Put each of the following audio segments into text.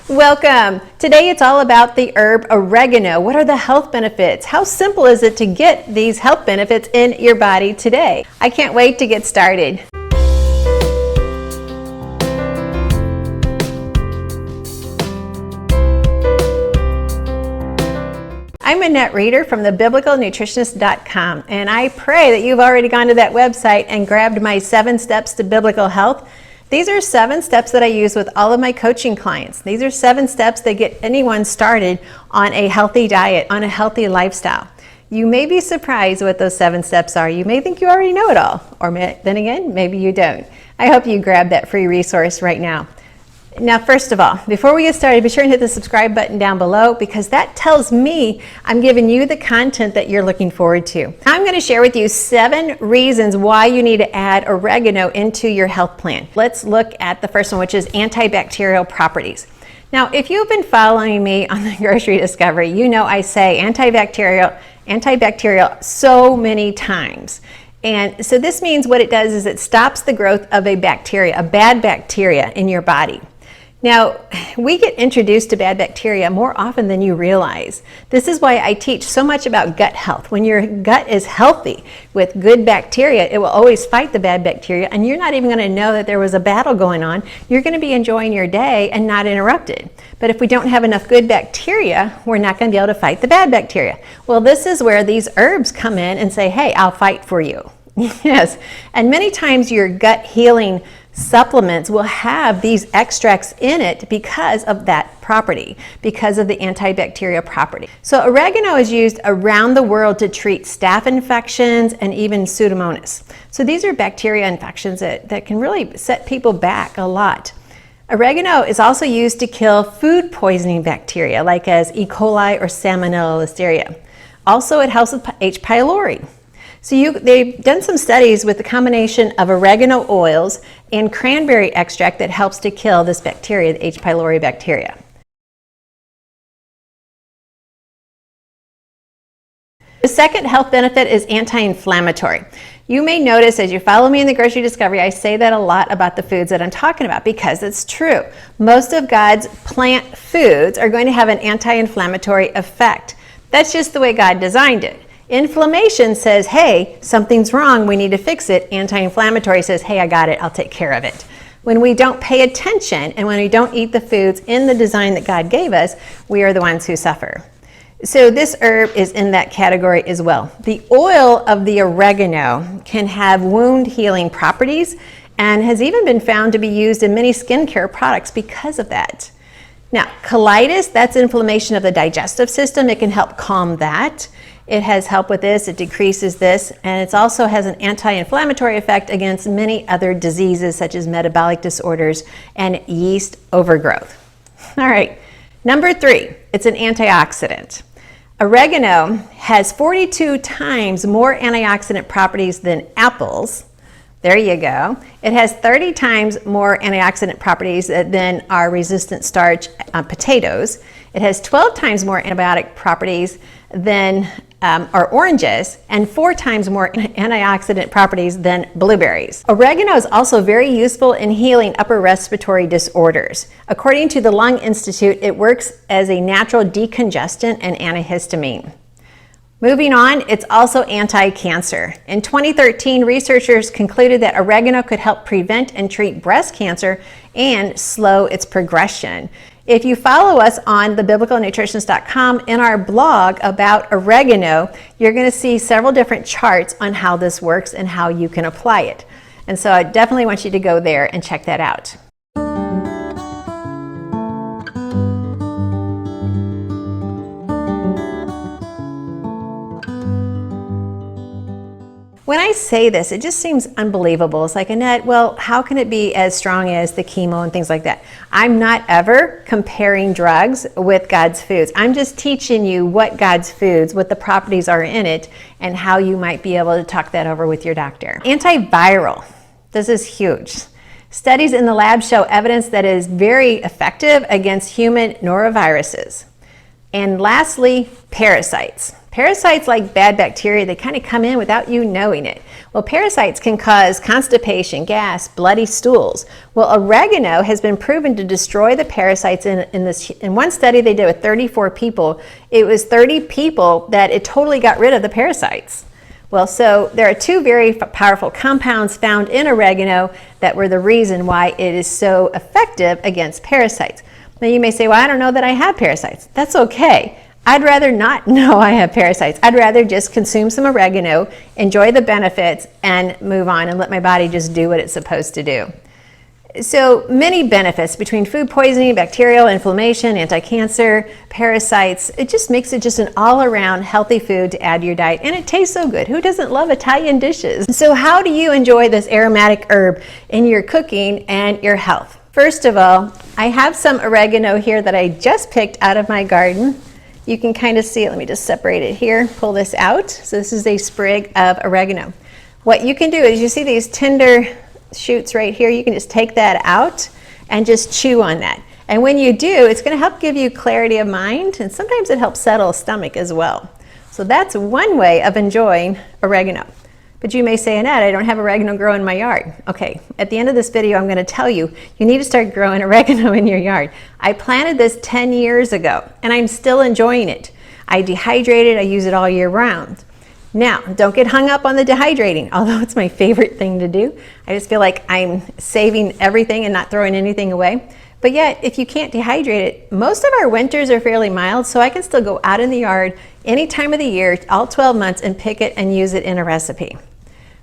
Welcome. Today it's all about the herb oregano. What are the health benefits? How simple is it to get these health benefits in your body today? I can't wait to get started. I'm Annette Reeder from thebiblicalnutritionist.com, and I pray that you've already gone to that website and grabbed my 7 steps to biblical health. These are 7 steps that I use with all of my coaching clients. These are 7 steps that get anyone started on a healthy diet, on a healthy lifestyle. You may be surprised what those 7 steps are. You may think you already know it all, or then again, maybe you don't. I hope you grab that free resource right now. Now, first of all, before we get started, be sure and hit the subscribe button down below because that tells me I'm giving you the content that you're looking forward to. I'm going to share with you 7 reasons why you need to add oregano into your health plan. Let's look at the first one, which is antibacterial properties. Now, if you've been following me on the Grocery Discovery, you know I say antibacterial so many times. And so this means what it does is it stops the growth of a bacteria, a bad bacteria in your body. Now, we get introduced to bad bacteria more often than you realize. This is why I teach so much about gut health. When your gut is healthy with good bacteria, it will always fight the bad bacteria, and you're not even going to know that there was a battle going on. You're going to be enjoying your day and not interrupted. But if we don't have enough good bacteria, we're not going to be able to fight the bad bacteria. Well, this is where these herbs come in and say, hey, I'll fight for you. Yes, and many times your gut healing supplements will have these extracts in it because of that property, because of the antibacterial property. So oregano is used around the world to treat staph infections and even Pseudomonas. So these are bacteria infections that can really set people back a lot. Oregano is also used to kill food poisoning bacteria like as E. coli or Salmonella Listeria. Also, it helps with H. pylori. So they've done some studies with the combination of oregano oils and cranberry extract that helps to kill this bacteria, the H. pylori bacteria. The second health benefit is anti-inflammatory. You may notice as you follow me in the Grocery Discovery, I say that a lot about the foods that I'm talking about because it's true. Most of God's plant foods are going to have an anti-inflammatory effect. That's just the way God designed it. Inflammation says, hey, something's wrong, we need to fix it. Anti-inflammatory says, hey, I got it, I'll take care of it. When we don't pay attention and when we don't eat the foods in the design that God gave us, we are the ones who suffer. So this herb is in that category as well. The oil of the oregano can have wound healing properties and has even been found to be used in many skincare products because of that. Now, colitis, that's inflammation of the digestive system. It can help calm that. It has help with this, it decreases this, and it also has an anti-inflammatory effect against many other diseases such as metabolic disorders and yeast overgrowth. All right, number 3, it's an antioxidant. Oregano has 42 times more antioxidant properties than apples. There you go. It has 30 times more antioxidant properties than our resistant starch potatoes. It has 12 times more antibiotic properties than our oranges and 4 times more antioxidant properties than blueberries. Oregano is also very useful in healing upper respiratory disorders. According to the Lung Institute, it works as a natural decongestant and antihistamine. Moving on, it's also anti-cancer. In 2013, researchers concluded that oregano could help prevent and treat breast cancer and slow its progression. If you follow us on thebiblicalnutritionist.com in our blog about oregano, you're going to see several different charts on how this works and how you can apply it. And so I definitely want you to go there and check that out. When I say this, it just seems unbelievable. It's like, Annette, well, how can it be as strong as the chemo and things like that? I'm not ever comparing drugs with God's foods. I'm just teaching you what God's foods, what the properties are in it, and how you might be able to talk that over with your doctor. Antiviral. This is huge. Studies in the lab show evidence that it is very effective against human noroviruses. And lastly, parasites. Parasites, like bad bacteria, they kind of come in without you knowing it. Well, parasites can cause constipation, gas, bloody stools. Well, oregano has been proven to destroy the parasites in one study they did with 34 people. It was 30 people that it totally got rid of the parasites. Well, so there are two very powerful compounds found in oregano that were the reason why it is so effective against parasites. Now you may say, well, I don't know that I have parasites. That's okay. I'd rather not know I have parasites. I'd rather just consume some oregano, enjoy the benefits, and move on and let my body just do what it's supposed to do. So many benefits between food poisoning, bacterial, inflammation, anti-cancer, parasites. It just makes it just an all-around healthy food to add to your diet, and it tastes so good. Who doesn't love Italian dishes? So how do you enjoy this aromatic herb in your cooking and your health? First of all, I have some oregano here that I just picked out of my garden. You can kind of see it. Let me just separate it here, pull this out. So this is a sprig of oregano. What you can do is, you see these tender shoots right here, you can just take that out and just chew on that. And when you do, it's going to help give you clarity of mind, and sometimes it helps settle a stomach as well. So that's one way of enjoying oregano. But you may say, Annette, I don't have oregano grow in my yard. Okay, at the end of this video, I'm going to tell you, you need to start growing oregano in your yard. I planted this 10 years ago, and I'm still enjoying it. I dehydrate it, I use it all year round. Now, don't get hung up on the dehydrating, although it's my favorite thing to do. I just feel like I'm saving everything and not throwing anything away. But yet, if you can't dehydrate it, most of our winters are fairly mild, so I can still go out in the yard any time of the year, all 12 months, and pick it and use it in a recipe.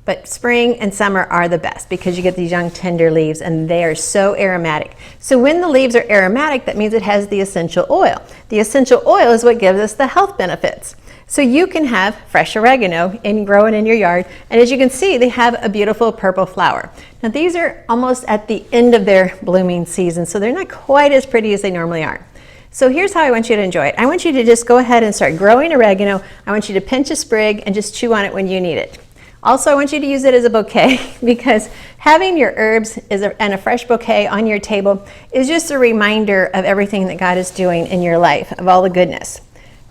But spring and summer are the best because you get these young tender leaves and they are so aromatic. So when the leaves are aromatic, that means it has the essential oil. The essential oil is what gives us the health benefits. So you can have fresh oregano and grow it in your yard. And as you can see, they have a beautiful purple flower. Now these are almost at the end of their blooming season, so they're not quite as pretty as they normally are. So here's how I want you to enjoy it. I want you to just go ahead and start growing oregano. I want you to pinch a sprig and just chew on it when you need it. Also, I want you to use it as a bouquet because having your herbs and a fresh bouquet on your table is just a reminder of everything that God is doing in your life, of all the goodness.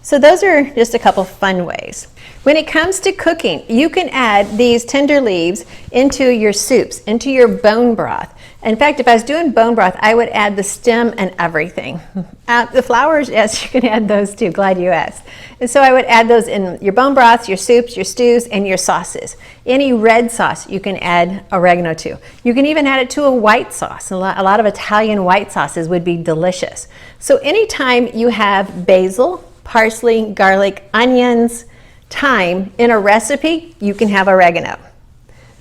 So those are just a couple fun ways. When it comes to cooking, you can add these tender leaves into your soups, into your bone broth. In fact, if I was doing bone broth, I would add the stem and everything. The flowers, yes, you can add those too. Glad you asked. And so I would add those in your bone broths, your soups, your stews, and your sauces. Any red sauce you can add oregano to. You can even add it to a white sauce. A lot of Italian white sauces would be delicious. So anytime you have basil, parsley, garlic, onions, thyme in a recipe, you can have oregano.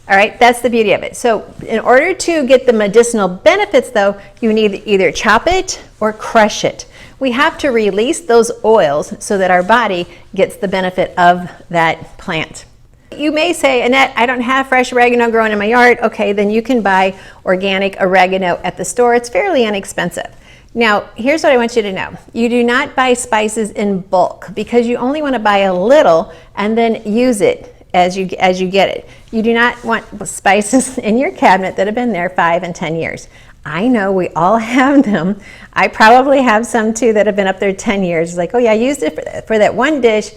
All right, that's the beauty of it. So in order to get the medicinal benefits though, you need to either chop it or crush it. We have to release those oils so that our body gets the benefit of that plant. You may say, Annette, I don't have fresh oregano growing in my yard. Okay, then you can buy organic oregano at the store. It's fairly inexpensive. Now, here's what I want you to know. You do not buy spices in bulk because you only want to buy a little and then use it as you get it. You do not want spices in your cabinet that have been there 5 and 10 years. I know we all have them. I probably have some too that have been up there 10 years. It's like, oh yeah, I used it for that one dish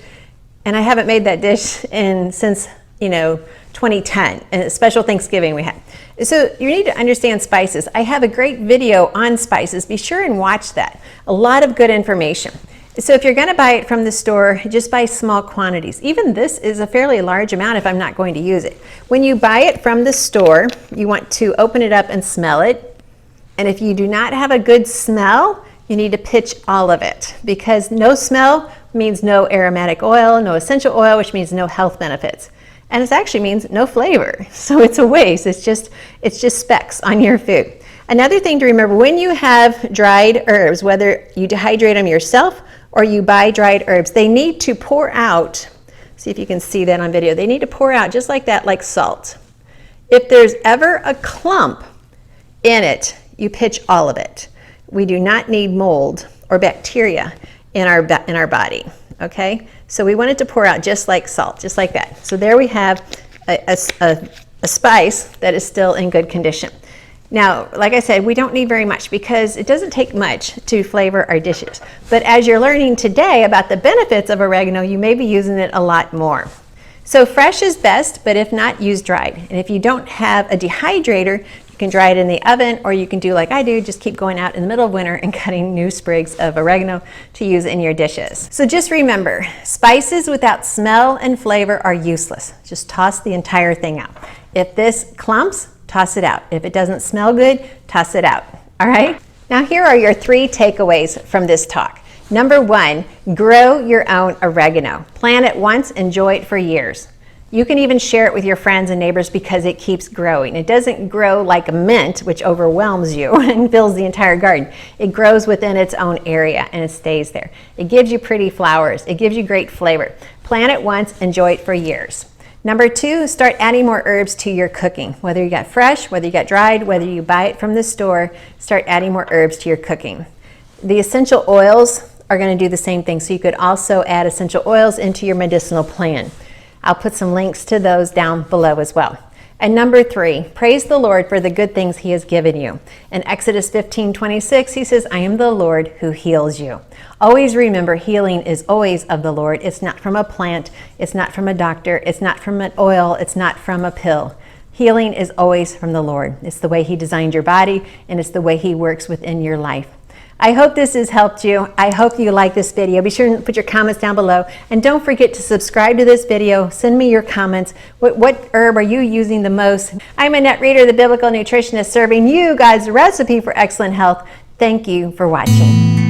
and I haven't made that dish since 2010, and a special Thanksgiving we had. So you need to understand spices. I have a great video on spices. Be sure and watch that. A lot of good information. So if you're going to buy it from the store, just buy small quantities. Even this is a fairly large amount if I'm not going to use it. When you buy it from the store, you want to open it up and smell it. And if you do not have a good smell, you need to pitch all of it because no smell means no aromatic oil, no essential oil, which means no health benefits. And it actually means no flavor. So it's a waste. It's just specks on your food. Another thing to remember, when you have dried herbs, whether you dehydrate them yourself or you buy dried herbs, they need to pour out. See if you can see that on video. They need to pour out just like that, like salt. If there's ever a clump in it, you pitch all of it. We do not need mold or bacteria in our body, okay? So we want it to pour out just like salt, just like that. So there we have a spice that is still in good condition. Now, like I said, we don't need very much because it doesn't take much to flavor our dishes. But as you're learning today about the benefits of oregano, you may be using it a lot more. So fresh is best, but if not, use dried. And if you don't have a dehydrator, you can dry it in the oven, or you can do like I do, just keep going out in the middle of winter and cutting new sprigs of oregano to use in your dishes. So just remember, spices without smell and flavor are useless. Just toss the entire thing out. If this clumps, toss it out. If it doesn't smell good, toss it out. All right? Now here are your 3 takeaways from this talk. Number 1, grow your own oregano. Plant it once, enjoy it for years. You can even share it with your friends and neighbors because it keeps growing. It doesn't grow like a mint, which overwhelms you and fills the entire garden. It grows within its own area and it stays there. It gives you pretty flowers. It gives you great flavor. Plant it once, enjoy it for years. Number 2, start adding more herbs to your cooking. Whether you got fresh, whether you got dried, whether you buy it from the store, start adding more herbs to your cooking. The essential oils are going to do the same thing, so you could also add essential oils into your medicinal plan. I'll put some links to those down below as well. And number 3, praise the Lord for the good things He has given you. In Exodus 15:26, He says, I am the Lord who heals you. Always remember, healing is always of the Lord. It's not from a plant, it's not from a doctor, it's not from an oil, it's not from a pill. Healing is always from the Lord. It's the way He designed your body, and it's the way He works within your life. I hope this has helped you. I hope you like this video. Be sure to put your comments down below. And don't forget to subscribe to this video. Send me your comments. What herb are you using the most? I'm Annette Reeder, the Biblical Nutritionist, serving you God's recipe for excellent health. Thank you for watching.